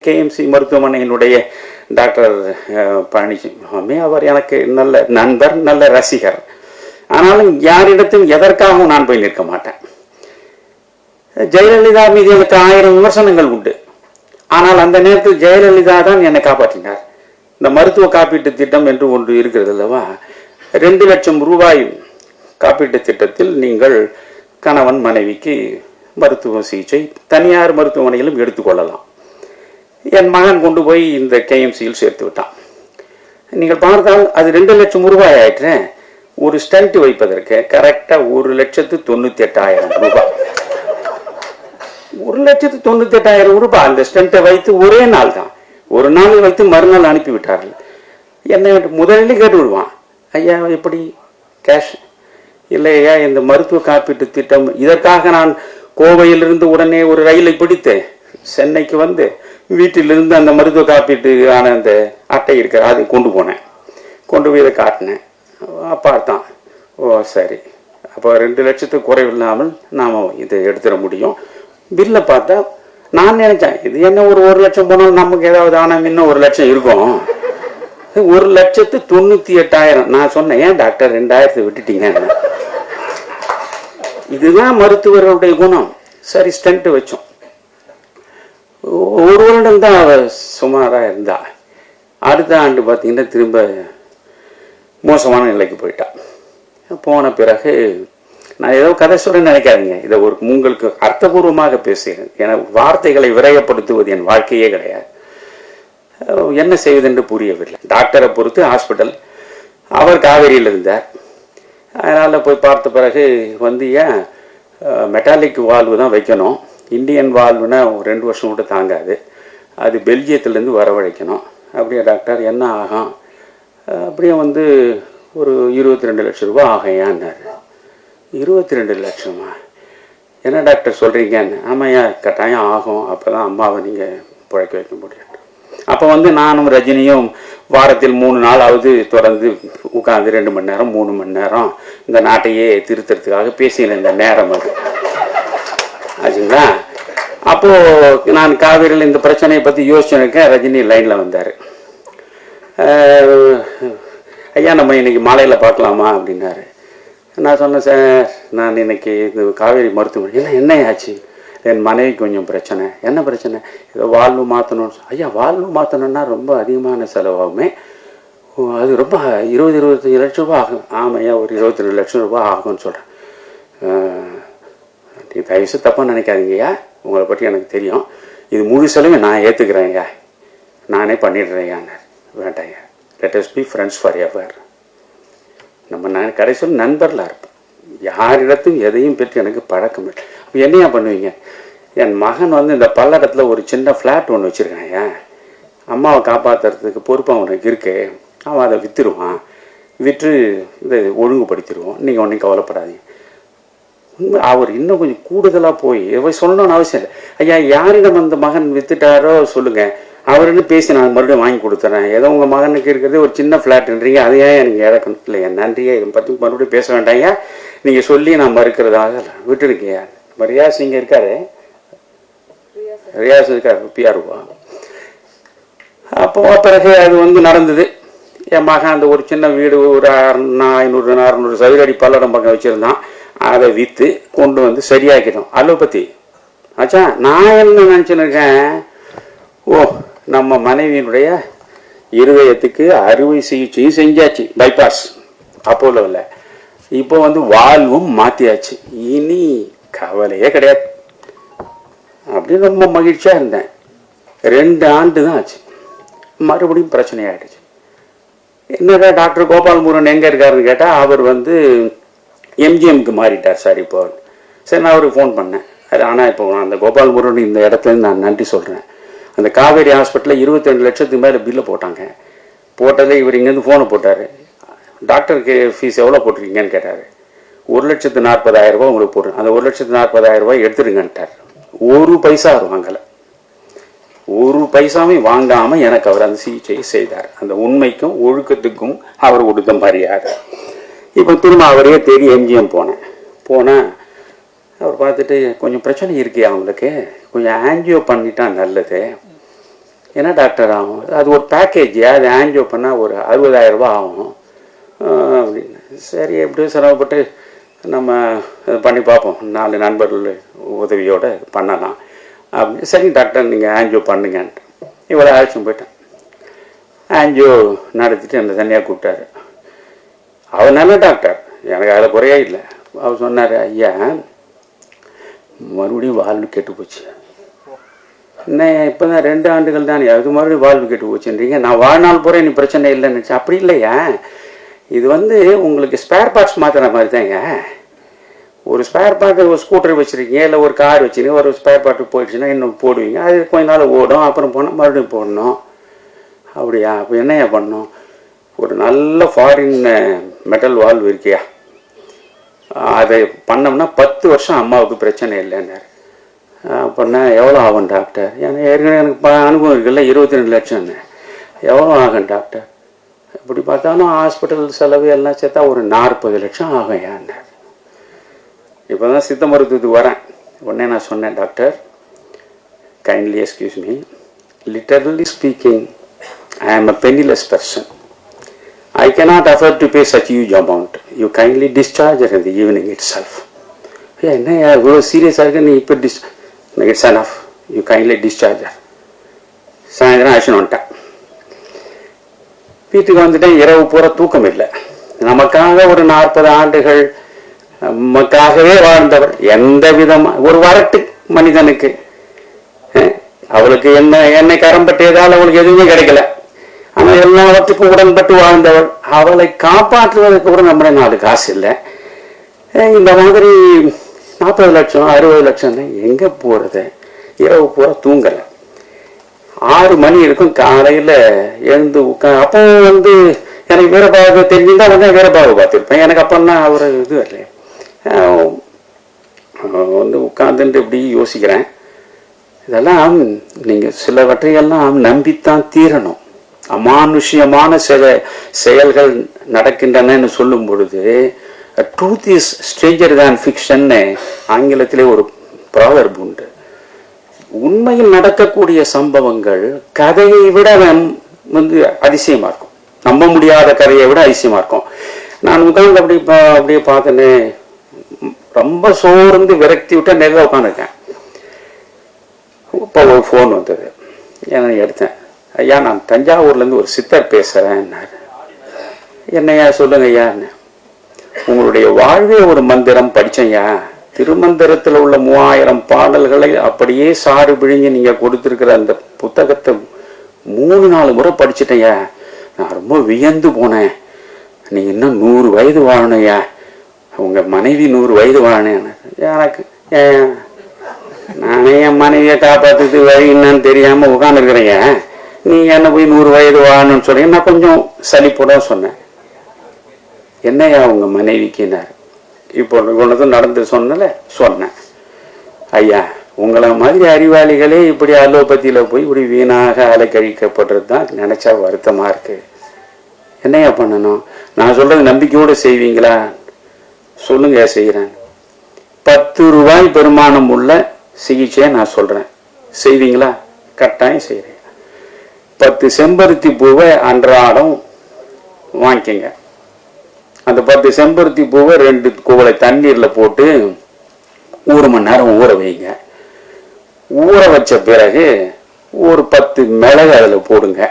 KMC மருத்துவமனையினுடைய doctor Palaniswami அவர் எனக்கு நல்ல நண்பர், நல்ல ரசிகர். ஆனாலும் யாரிடத்தும் எதற்காகவும் நான் போய் நிற்க மாட்டேன். ஜெயலலிதா மீது எனக்கு 1000 விமர்சனங்கள் உண்டு. ஆனால் அந்த நேரத்தில் ஜெயலலிதா தான் என்னை காப்பாற்றினார். இந்த மருத்துவ காப்பீட்டு திட்டம் என்று ஒன்று இருக்கிறது அல்லவா, 2 லட்சம் ரூபாய் காப்பீட்டு திட்டத்தில் நீங்கள் கணவன் மனைவிக்கு மருத்துவ சிகிச்சை தனியார் மருத்துவமனையிலும் எடுத்துக்கொள்ளலாம். என் மகன் கொண்டு போய் இந்த கேஎம்சியில் சேர்த்து விட்டான். நீங்கள் பார்த்தால் அது 2 லட்சம் ரூபாய் ஆயிற்று. ஒரு ஸ்டண்ட் வைப்பதற்கு கரெக்டா 1,98,000 ரூபாய். 1,98,000 ரூபாய் அந்த ஸ்டண்ட்டை வைத்து ஒரே நாள் தான், ஒரு நாள் வைத்து மறுநாள் அனுப்பிவிட்டார்கள். என்னை முதலில் கேட்டு விடுவான், ஐயா எப்படி கேஷ் இல்லையா இந்த மருத்துவ காப்பீட்டு திட்டம், இதற்காக நான் கோவையிலிருந்து உடனே ஒரு ரயிலை பிடித்து சென்னைக்கு வந்து வீட்டிலிருந்து அந்த மருத்துவ காப்பீட்டுக்கான அந்த அட்டை இருக்கிற அதை கொண்டு போனேன். கொண்டு போய் இதை காட்டினேன். பார்த்தான், ஓ சரி, அப்போ 2 லட்சத்துக்கு குறைவில்லாமல் நாம் இதை எடுத்துட முடியும். பில்லை பார்த்தா நான் நினைச்சேன் இது என்ன ஒரு 1 லட்சம் போனாலும் நமக்கு ஏதாவது ஆனால் இன்னும் 1 லட்சம் இருக்கும். 1,98,000. நான் சொன்னேன், ஏன் டாக்டர் 2,000 விட்டுட்டீங்க? இதுதான் மருத்துவர்களுடைய குணம். சரி ஸ்டண்ட் வச்சோம். 1 வருடம் தான் அவ சுமாராக இருந்தா. அடுத்த ஆண்டு பார்த்தீங்கன்னா திரும்ப மோசமான நிலைக்கு போயிட்டா. போன பிறகு நான் ஏதோ கதை சொல்ல நினைக்காதீங்க, இதை ஒரு உங்களுக்கு அர்த்தபூர்வமாக பேசுகிறேன். ஏன்னா வார்த்தைகளை விரயப்படுத்துவது என் வாழ்க்கையே கிடையாது. என்ன செய்வது என்று புரியவில்லை. டாக்டரை பொறுத்து ஹாஸ்பிட்டல், அவர் காவேரியில் இருந்தார். அதனால் போய் பார்த்த பிறகு வந்து ஏன் மெட்டாலிக் வால்வு தான் வைக்கணும், இந்தியன் வால்வுனா 2 வருஷம் கூட தாங்காது, அது பெல்ஜியத்துலேருந்து வரவழைக்கணும். அப்படியே டாக்டர் என்ன ஆகும்? அப்படியே வந்து ஒரு 22 லட்சம் ரூபா ஆகையான்னாரு. 22 லட்சமா? என்ன டாக்டர் சொல்கிறீங்கன்னு. ஆமாய்யா கட்டாயம் ஆகும், அப்போ தான் அம்மாவை நீங்கள் பிழைக்க வைக்க முடியும். அப்போ வந்து நானும் ரஜினியும் வாரத்தில் 3 நாளாவது தொடர்ந்து உட்காந்து 2 மணி நேரம் 3 மணி நேரம் இந்த நாட்டையே திருத்தறதுக்காக பேசினேன். இந்த நேரம் அது ஆச்சுங்களா. அப்போது நான் காவேரியில் இந்த பிரச்சனையை பற்றி யோசிச்சுருக்கேன். ரஜினி லைனில் வந்தார். ஐயா நம்ம இன்னைக்கு மாலையில் பார்க்கலாமா அப்படின்னாரு. நான் சொன்னேன், சார் நான் இன்னைக்கு இந்த காவேரி மருத்துவமனை என்ன ஆச்சு, என் மனைவி கொஞ்சம் பிரச்சனை. என்ன பிரச்சனை? ஏதோ வால்வு மாற்றணும்னு. ஐயா வால்வு மாற்றணுன்னா ரொம்ப அதிகமான செலவாகுமே, அது ரொம்ப 20-25 லட்சம் ரூபா ஆகும். ஆமையா ஒரு 22 லட்சம் ரூபா ஆகும்னு சொல்கிறேன். நீ தயவுசு தப்பாக நினைக்காதீங்கய்யா, உங்களை பற்றி எனக்கு தெரியும், இது முழு செலவு நான் ஏற்றுக்கிறேன்யா, நானே பண்ணிடுறேன்யான்னார். வேண்டாங்க, let us be friends for ever. நம்ம நான் கடைசியில் நண்பர்களாக இருப்போம். யாரிடத்தும் எதையும் பற்றி எனக்கு பழக்கம் இல்லை. அப்போ என்னையா பண்ணுவீங்க? என் மகன் வந்து இந்த பல்லடத்தில் ஒரு சின்ன ஃப்ளாட் ஒன்று வச்சுருக்கான். ஏன் அம்மாவை காப்பாற்றுறதுக்கு பொறுப்பு அவனுக்கு இருக்கு. அவன் அதை விற்றுருவான், விற்று இதை ஒழுங்குபடுத்திடுவோம், நீங்கள் ஒன்றும் கவலைப்படாதீங்க. அவர் இன்னும் கொஞ்சம் கூடுதலாக போய் சொல்லணும்னு அவசியம் இல்லை. ஐயா யாரிடம் அந்த மகன் விற்றுட்டாரோ சொல்லுங்கள், அவருன்னு பேசி நான் மறுபடியும் வாங்கி கொடுத்துறேன். ஏதோ உங்கள் மகனுக்கு இருக்கிறது ஒரு சின்ன ஃப்ளாட்ன்றீங்க, அதையே நீங்கள் இறக்கணும் இல்லையா? நன்றியா, இதை பற்றி மறுபடியும் பேச வேண்டாங்க, நீங்கள் சொல்லி நான் மறுக்கிறதாக விட்டுருக்கீங்க. ரியாஸ் இங்கே இருக்காரு, ரியாஸ் இருக்காரு, பிஆர்வா. அப்போ பிறகு அது வந்து நடந்தது. என் மகன் அந்த ஒரு சின்ன வீடு ஒரு 500-600 சதுரடி பல்லடம் பக்கம் வச்சுருந்தான். அதை விற்று கொண்டு வந்து சரியாக்கிட்டோம். அலோபதி ஆச்சா. நான் என்ன நினச்சின்னு இருக்கேன், ஓ நம்ம மனைவியினுடைய இருதயத்துக்கு அறுவை சிகிச்சையும் செஞ்சாச்சு, பைபாஸ் அப்போலோவில். இப்போ வந்து வால்வும் மாற்றியாச்சு, இனி கவலையே கிடையாது அப்படின்னு ரொம்ப மகிழ்ச்சியாக இருந்தேன். 2 ஆண்டு தான் ஆச்சு, மறுபடியும் பிரச்சனையாயிடுச்சு. என்னடா டாக்டர் கோபால் முருகன் எங்கே இருக்காருன்னு கேட்டால் அவர் வந்து எம்ஜிஎம்க்கு மாறிட்டார் சார் இப்போ. சரி நான் அவருக்கு ஃபோன் பண்ணேன். அது ஆனால் இப்போ அந்த கோபால் முருகன் இந்த இடத்துலேருந்து நான் நன்றி சொல்கிறேன். அந்த காவேரி ஹாஸ்பிட்டலில் 22 லட்சத்துக்கு மேலே பில்லை போட்டாங்க. போட்டதே இவர் இங்கேருந்து ஃபோனை போட்டார். டாக்டருக்கு ஃபீஸ் எவ்வளோ போட்டிருக்கீங்கன்னு கேட்டார். 1,40,000 ரூபா உங்களுக்கு போடுறேன், அந்த 1,40,000 ரூபாய் எடுத்துருங்கன்ட்டார். 1 பைசா அவர் வாங்கலை, 1 பைசாவும் வாங்காமல் எனக்கு அவர் அந்த சிகிச்சையை செய்தார். அந்த உண்மைக்கும் ஒழுக்கத்துக்கும் அவர் கொடுத்த மரியாதை. இப்போ திரும்ப அவரையே தேடி எம்ஜிஎம் போனேன். அவர் பார்த்துட்டு கொஞ்சம் பிரச்சனை இருக்கே அவங்களுக்கு, கொஞ்சம் ஆன்ஜியோ பண்ணிட்டா நல்லது, என்ன டாக்டர் ஆகும்? அது ஒரு பேக்கேஜ், அது ஆன்ஜியோ பண்ணால் ஒரு 60,000 ரூபா ஆகும் அப்படின்னு. சரி, எப்படியும் சிரமப்பட்டு நம்ம பண்ணி பார்ப்போம், 4 நண்பர்கள் உதவியோடு பண்ணலாம் அப்படின்னு. சரி டாக்டர், நீங்கள் ஆன்ஜியோ பண்ணுங்கன்ட்டு இவ்வளோ அழைச்சும் போயிட்டேன். ஆன்ஜியோ நடத்திட்டு அந்த தனியாக கூப்பிட்டாரு. அவர் நல்ல டாக்டர், எனக்கு அதில் குறையே இல்லை. அவர் சொன்னார், ஐயா மறுபடியும் வாழ்வு கெட்டு போச்சு. என்ன இப்போ தான் 2 ஆண்டுகள் தானே, அது மறுபடியும் வாழ்வு கெட்டு போச்சுன்றீங்க. நான் வாழ்நாள் பூரா நீ பிரச்சனை இல்லைன்னு நினச்சேன். அப்படி இல்லையா, இது உங்களுக்கு ஸ்பேர் பார்ட்ஸ் மாற்றுற மாதிரி தாங்க. ஒரு ஸ்பேர் பார்ட்டு, ஒரு ஸ்கூட்டர் வச்சுருக்கீங்க, இல்லை ஒரு கார் வச்சுருக்கீங்க, ஒரு ஸ்பேர் பார்ட்டு போயிடுச்சுன்னா இன்னும் போடுவீங்க, அது கொஞ்ச நாள் ஓடும், அப்புறம் போனால் மறுபடியும் போடணும். அப்படியா, அப்போ என்னையா பண்ணணும்? ஒரு நல்ல ஃபாரின் மெட்டல் வால்வ் இருக்கியா, அதை பண்ணோம்னா 10 வருஷம் அம்மாவுக்கு பிரச்சனை இல்லைன்னாரு. அப்படின்னா எவ்வளோ ஆகும் டாக்டர்? ஏன்னா ஏற்கனவே எனக்கு அனுபவம் இருக்குல்ல, 22 லட்சம்னு. எவ்வளோ ஆகும் டாக்டர்? இப்படி பார்த்தாலும் ஹாஸ்பிட்டல் செலவு எல்லாம் சேர்த்தா ஒரு 40 லட்சம் ஆகும் ஏன்னார். இப்போ தான் சித்த மருத்துவத்துக்கு வரேன். உடனே நான் சொன்னேன், doctor kindly excuse me, literally speaking I ஆம் அ பெனிலெஸ் person. I cannot afford to pay such huge amount. You kindly discharge her in the evening itself. என்ன இவ்வளோ சீரியஸாக இருக்கு, நீ இப்போ it's enough. You kindly discharge her. சாயந்தரம் ஆக்ஷன் வந்துட்டேன். வீட்டுக்கு வந்துட்டேன். இரவு பூரா தூக்கம் இல்லை. நமக்காக ஒரு 40 ஆண்டுகள் நமக்காகவே வாழ்ந்தவர், எந்த விதமாக ஒரு வரட்டு மனிதனுக்கு, அவளுக்கு என்னை கரம்பட்டதால் அவளுக்கு எதுவுமே கிடைக்கல, ஆனால் எல்லாவற்றுக்கும் உடன்பட்டு வாழ்ந்தவள், அவளை காப்பாற்றுவதற்கு கூட நம்மள 4 காசு இல்லை. இந்த மாதிரி 40 லட்சம் 60 லட்சம் எங்கே போகிறது? இரவு பூரா தூங்கலை. 6 மணி இருக்கும், காலையில் எழுந்து அப்போ எனக்கு வீரபாகு தெரிஞ்சுதான் வீரபாகு பார்த்துருப்பேன். எனக்கு அப்போல்லாம் அவர் இது இல்லை. உட்காந்துட்டு இப்படி யோசிக்கிறேன், இதெல்லாம் நீங்கள் சிலவற்றையெல்லாம் நம்பித்தான் தீரணும். அமானுஷ்யமான சில செயல்கள் நடக்கின்றன சொல்லும் பொழுது ட்ரூத் இஸ் ஸ்ட்ரேஞ்சர் தேன் ஃபிக்ஷன்னு ஆங்கிலத்திலே ஒரு ப்ராவர்ப் உண்டு. உண்மையில் நடக்கக்கூடிய சம்பவங்கள் கதையை விட அதிசயமா இருக்கும், நம்ப முடியாத கதையை விட அதிசயமா இருக்கும். நான் உட்கார்ந்து அப்படியே பார்த்தேன்னு ரொம்ப சோர்ந்து விரக்தி விட்டு நேரில் உட்காந்துருக்கேன். இப்போ ஒரு ஃபோன் வந்தது, ஏன்னா எடுத்தேன். ஐயா, நான் தஞ்சாவூர்லேருந்து ஒரு சித்தர் பேசுகிறேன்னாரு. என்னையா சொல்லுங்க ஐயான்னு. உங்களுடைய வாழ்வே ஒரு மந்திரம் படித்தேன்யா. திருமந்திரத்தில் உள்ள 3000 பாடல்களை அப்படியே சாறு பிழிஞ்சு நீங்கள் கொடுத்துருக்கிற அந்த புத்தகத்தை 3-4 முறை படிச்சுட்டேன்யா. நான் ரொம்ப வியந்து போனேன். நீங்கள் இன்னும் 100 வயது வாழணும்யா, உங்கள் மனைவி 100 வயது வாழணும். எனக்கு நானே என் மனைவியை காப்பாற்றுறது வழி என்னன்னு தெரியாமல் உட்காந்துருக்குறேங்க. நீங்க என்ன போய் 100 வயது வாழணும்னு சொன்னீங்க. நான் கொஞ்சம் சலிப்போட சொன்னேன். என்னையா உங்க மனைவிக்குனாரு. இப்போ இவ்வளவு நடந்து சொன்னேன். ஐயா, உங்களை மாதிரி அறிவாளிகளே இப்படி அலோபதியில போய் இப்படி வீணாக அலைக்கழிக்கப்படுறது தான் நினைச்சா வருத்தமா இருக்கு. என்னையா பண்ணணும்? நான் சொல்றது நம்பிக்கையோடு செய்வீங்களா? சொல்லுங்க, செய்யறேன். 10 ரூபாய் பெருமானம் உள்ள சிகிச்சையை நான் சொல்றேன், செய்வீங்களா? கட்டாயம் செய்யறேன். 10 செம்பருத்தி பூவை அன்றாடம் வாங்கிக்கங்க. அந்த 10 செம்பருத்தி பூவை 2 குவளை தண்ணீர்ல போட்டு 1 மணி நேரம் ஊற வைங்க. ஊற வச்ச பிறகு ஒரு 10 மிளகு அதில் போடுங்க.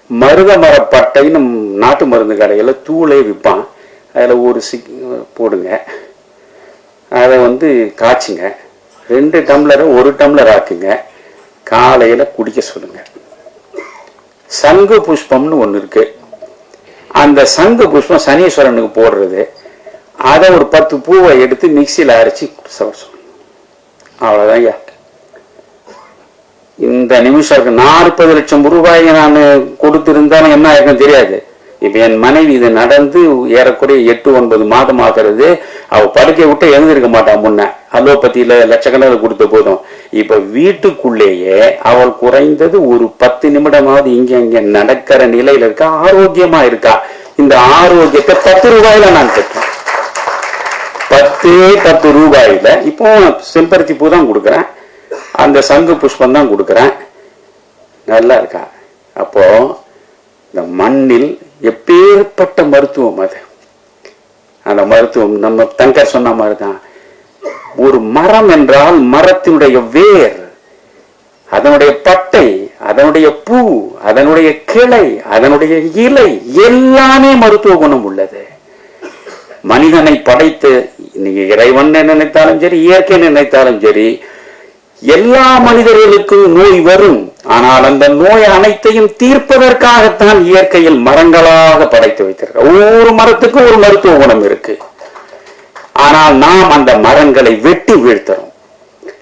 மருத மரப்பட்டைன்னு நாட்டு மருந்து கடையில் தூளே விற்பான், அதில் ஒரு போடுங்க. அதை காய்ச்சுங்க. 2 டம்ளரை 1 டம்ளர் ஆக்குங்க. காலையில் குடிக்க சொல்லுங்க. சங்கு புஷ்பம்னு ஒன்று இருக்கு. அந்த சங்கு புஷ்பம் சனீஸ்வரனுக்கு போடுறது. அதை ஒரு 10 பூவை எடுத்து மிக்சியில் அரைச்சி சொல்லணும். அவ்வளோதான் ஐயா. இந்த நிமிஷம் 40 லட்சம் ரூபாயை நான் கொடுத்திருந்தாலும் என்ன ஆயிருக்கும் தெரியாது. இப்ப என் மனைவி இது நடந்து ஏறக்குறைய 8-9 மாதம் ஆகிறது. அவ படுக்கை விட்டு எழுந்திருக்க மாட்டான். முன்ன அலோபதியில லட்சக்கணக்கில் கொடுத்த போதும் இப்ப வீட்டுக்குள்ளேயே அவள் குறைந்தது ஒரு 10 நிமிடமாவது இங்க நடக்கிற நிலையில இருக்கா, ஆரோக்கியமா இருக்கா. இந்த ஆரோக்கியத்தை 10 ரூபாயில நான் பெற்றேன். 10 ரூபாயில இப்போ செம்பருத்தி பூ தான் கொடுக்குறேன், அந்த சங்கு புஷ்பம் தான் கொடுக்குறேன். நல்லா இருக்கா? அப்போ இந்த மண்ணில் எப்பேற்பட்ட மருத்துவம் அது. அந்த மருத்துவம் நம்ம தங்கர் சொன்ன மாதிரிதான். ஒரு மரம் என்றால் மரத்தினுடைய வேர், அதனுடைய பட்டை, அதனுடைய பூ, அதனுடைய கிளை, அதனுடைய இலை எல்லாமே மருத்துவ குணம் உள்ளது. மனிதனை படைத்து நீங்க இறைவன் நினைத்தாலும் சரி, இயற்கை நினைத்தாலும் சரி, எல்லா மனிதர்களுக்கும் நோய் வரும். ஆனால் அந்த நோய் அனைத்தையும் தீர்ப்பதற்காகத்தான் இயற்கையில் மரங்களாக படைத்து வைத்திருக்க. ஒவ்வொரு மரத்துக்கும் ஒரு மருத்துவ குணம் இருக்கு. ஆனால் நாம் அந்த மரங்களை வெட்டி வீழ்த்துறோம்.